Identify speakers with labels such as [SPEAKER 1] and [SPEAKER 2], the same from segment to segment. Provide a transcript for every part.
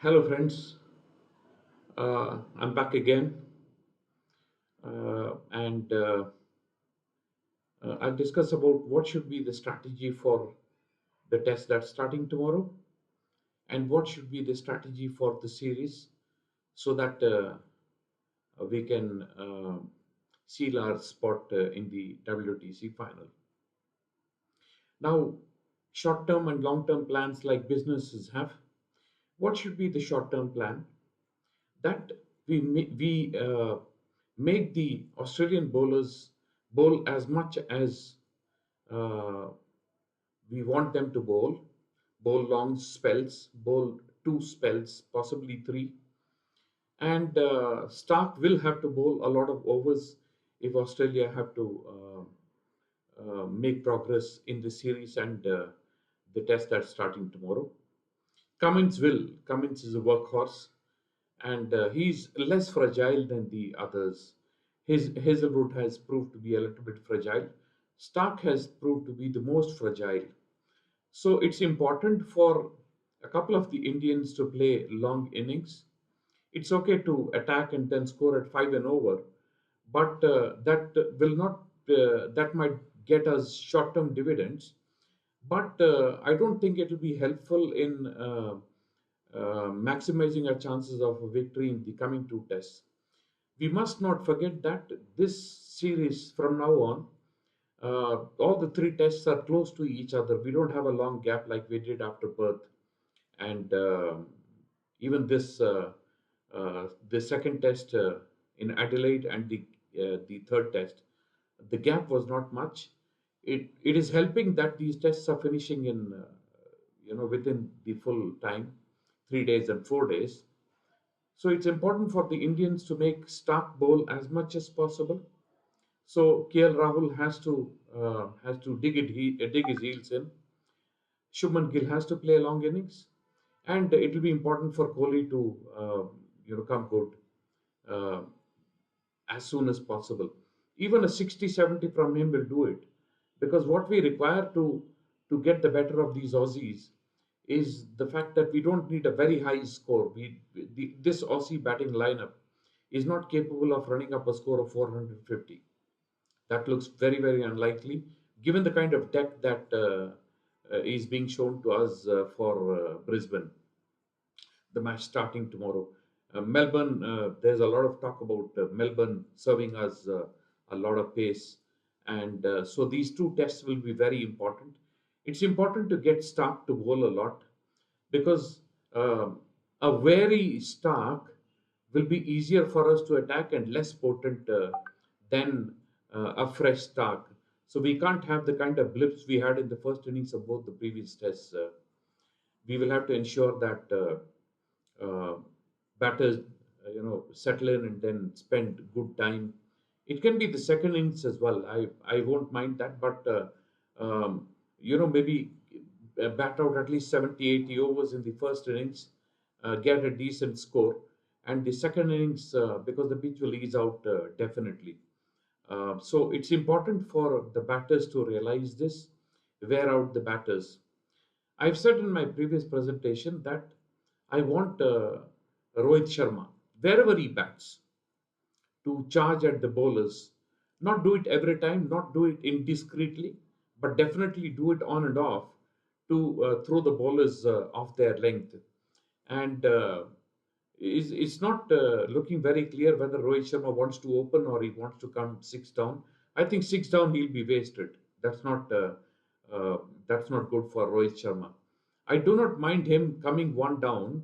[SPEAKER 1] Hello, friends. I'm back again, and I'll discuss about what should be the strategy for the test that's starting tomorrow, and what should be the strategy for the series, so that we can seal our spot in the WTC final. Now, short-term and long-term plans like businesses have. What should be the short-term plan? That we make the Australian bowlers bowl as much as uh, we want them to bowl long spells, bowl two spells, possibly three, and Stark will have to bowl a lot of overs if Australia have to make progress in the series and the test that's starting tomorrow. Cummins will. Cummins is a workhorse, and he's less fragile than the others. His Hazelwood has proved to be a little bit fragile. Stark has proved to be the most fragile. So it's important for a couple of the Indians to play long innings. It's okay to attack and then score at five and over, but that will not. That might get us short-term dividends, but I don't think it will be helpful in maximizing our chances of a victory in the coming two tests. We must not forget that this series from now on, all the three tests are close to each other. We don't have a long gap like we did after Perth, and even the second test in Adelaide and the third test, the gap was not much. It is helping that these tests are finishing in within the full time, 3 days and 4 days. So it's important for the Indians to make Stark bowl as much as possible. So KL Rahul has to dig his heels in. Shubman Gill has to play a long innings, and it will be important for Kohli to come good uh, as soon as possible. Even a 60-70 from him will do it, because what we require to get the better of these Aussies is the fact that we don't need a very high score. This Aussie batting lineup is not capable of running up a score of 450. That looks very, very unlikely, given the kind of depth that is being shown to us for Brisbane, the match starting tomorrow. Melbourne, there's a lot of talk about Melbourne serving us a lot of pace. And so these two tests will be very important. It's important to get Stark to bowl a lot, because a wary Stark will be easier for us to attack and less potent than a fresh Stark. So we can't have the kind of blips we had in the first innings of both the previous tests. We will have to ensure that batters, settle in and then spend good time. It can be the second innings as well. I won't mind that, but maybe bat out at least 70, 80 overs in the first innings, get a decent score, and the second innings, because the pitch will ease out definitely. So it's important for the batters to realize this, wear out the batters. I've said in my previous presentation that I want Rohit Sharma, wherever he bats, to charge at the bowlers. Not do it every time, not do it indiscreetly, but definitely do it on and off to throw the bowlers off their length. And it's not looking very clear whether Rohit Sharma wants to open or he wants to come six down. I think six down he'll be wasted. Uh, that's not good for Rohit Sharma. I do not mind him coming one down,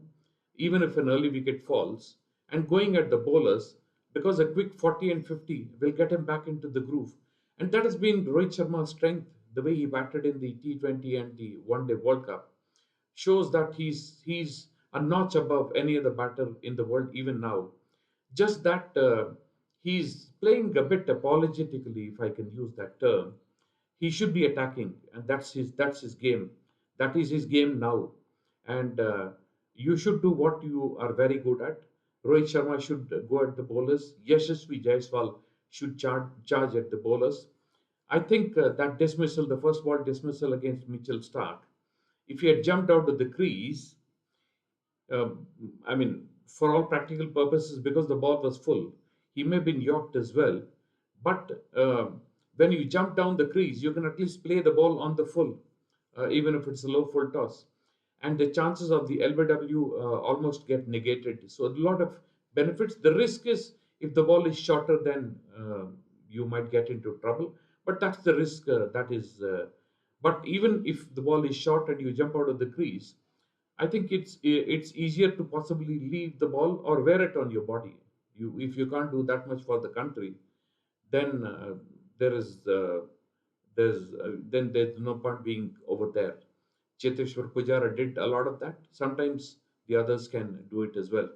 [SPEAKER 1] even if an early wicket falls, and going at the bowlers, because a quick 40 and 50 will get him back into the groove. And that has been Rohit Sharma's strength, the way he batted in the T20 and the One Day World Cup shows that he's a notch above any other batter in the world even now. Just that he's playing a bit apologetically, if I can use that term. He should be attacking, and that's his game. That is his game now, and you should do what you are very good at. Rohit Sharma should go at the bowlers. Yashasvi Jaiswal should charge at the bowlers. I think that dismissal, the first ball dismissal against Mitchell Stark, if he had jumped out of the crease, Um, I mean, for all practical purposes, because the ball was full, he may have been yorked as well. But when you jump down the crease, you can at least play the ball on the full, even if it's a low full toss. And the chances of the LBW almost get negated. So, a lot of benefits. The risk is if the ball is shorter, then you might get into trouble. But that's the risk that is. But even if the ball is short and you jump out of the crease, I think it's easier to possibly leave the ball or wear it on your body. You if you can't do that much for the country, then there is then there's no point being over there. Cheteshwar Pujara did a lot of that. Sometimes the others can do it as well.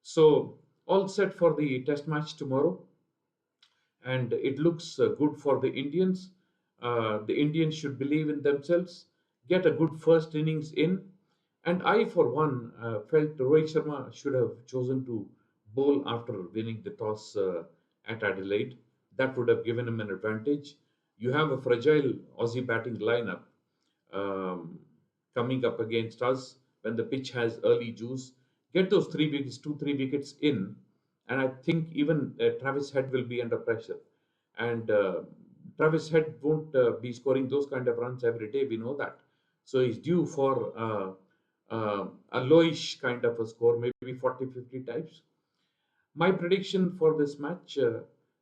[SPEAKER 1] So all set for the test match tomorrow, and it looks good for the Indians. The Indians should believe in themselves, get a good first innings in, and I, for one, felt Rohit Sharma should have chosen to bowl after winning the toss at Adelaide. That would have given him an advantage. You have a fragile Aussie batting lineup um, coming up against us when the pitch has early juice. Get those 3 wickets, 2, 3 wickets in, and I think even Travis Head will be under pressure. And Travis Head won't be scoring those kind of runs every day. We know that. So he's due for a lowish kind of a score, maybe 40, 50 types. My prediction for this match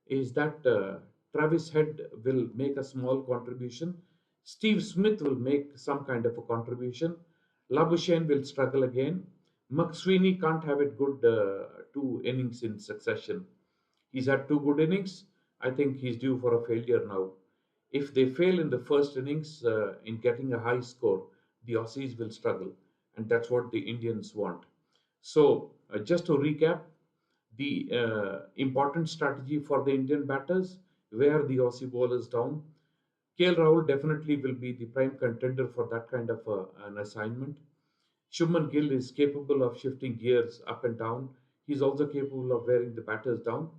[SPEAKER 1] is that Travis Head will make a small contribution. Steve Smith will make some kind of a contribution. Labuschagne will struggle again. McSweeney can't have it good 2 innings in succession. He's had 2 good innings. I think he's due for a failure now. If they fail in the first innings in getting a high score, the Aussies will struggle, and that's what the Indians want. So, just to recap, the important strategy for the Indian batters, where the Aussie bowlers down. KL Rahul definitely will be the prime contender for that kind of an assignment. Shubman Gill is capable of shifting gears up and down. He's also capable of wearing the batters down.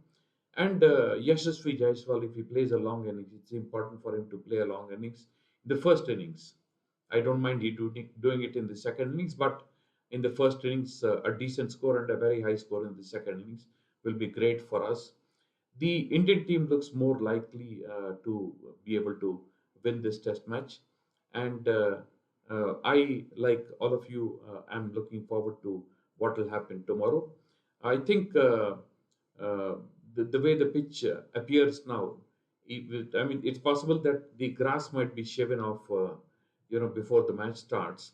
[SPEAKER 1] And Yashasvi Jaiswal, if he plays a long innings, it's important for him to play a long innings. The first innings, I don't mind he doing it in the second innings, but in the first innings, a decent score and a very high score in the second innings will be great for us. The Indian team looks more likely to be able to win this test match. And I, like all of you, am looking forward to what will happen tomorrow. I think uh, the way the pitch appears now, I mean, it's possible that the grass might be shaven off, before the match starts.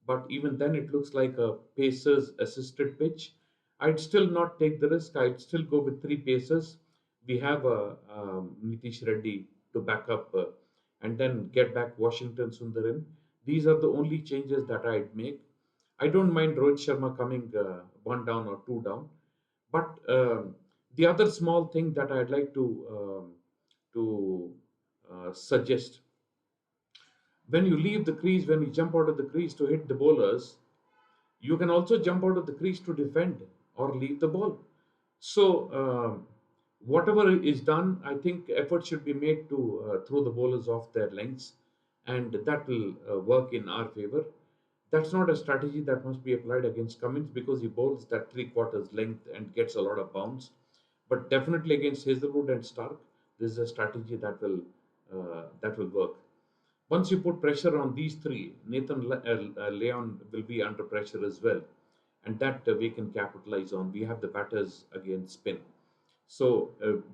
[SPEAKER 1] But even then, it looks like a Pacers assisted pitch. I'd still not take the risk. I'd still go with 3 Pacers. We have Nitish Reddy to back up and then get back Washington Sundaram. These are the only changes that I'd make. I don't mind Rohit Sharma coming 1 down or 2 down, but the other small thing that I'd like to suggest, when you leave the crease, when you jump out of the crease to hit the bowlers, you can also jump out of the crease to defend or leave the ball. So, whatever is done, I think effort should be made to throw the bowlers off their lengths, and that will work in our favor. That's not a strategy that must be applied against Cummins because he bowls that 3/4 length and gets a lot of bounce. But definitely against Hazelwood and Stark, this is a strategy that will work. Once you put pressure on these three, Leon will be under pressure as well, and that we can capitalize on. We have the batters against spin. So,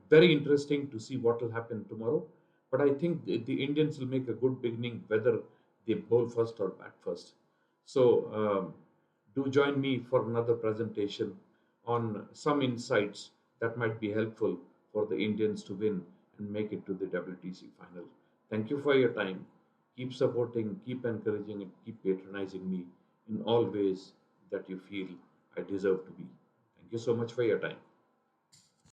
[SPEAKER 1] very interesting to see what will happen tomorrow. But I think the Indians will make a good beginning, whether they bowl first or bat first. So, do join me for another presentation on some insights that might be helpful for the Indians to win and make it to the WTC final. Thank you for your time. Keep supporting, keep encouraging, and keep patronizing me in all ways that you feel I deserve to be. Thank you so much for your time.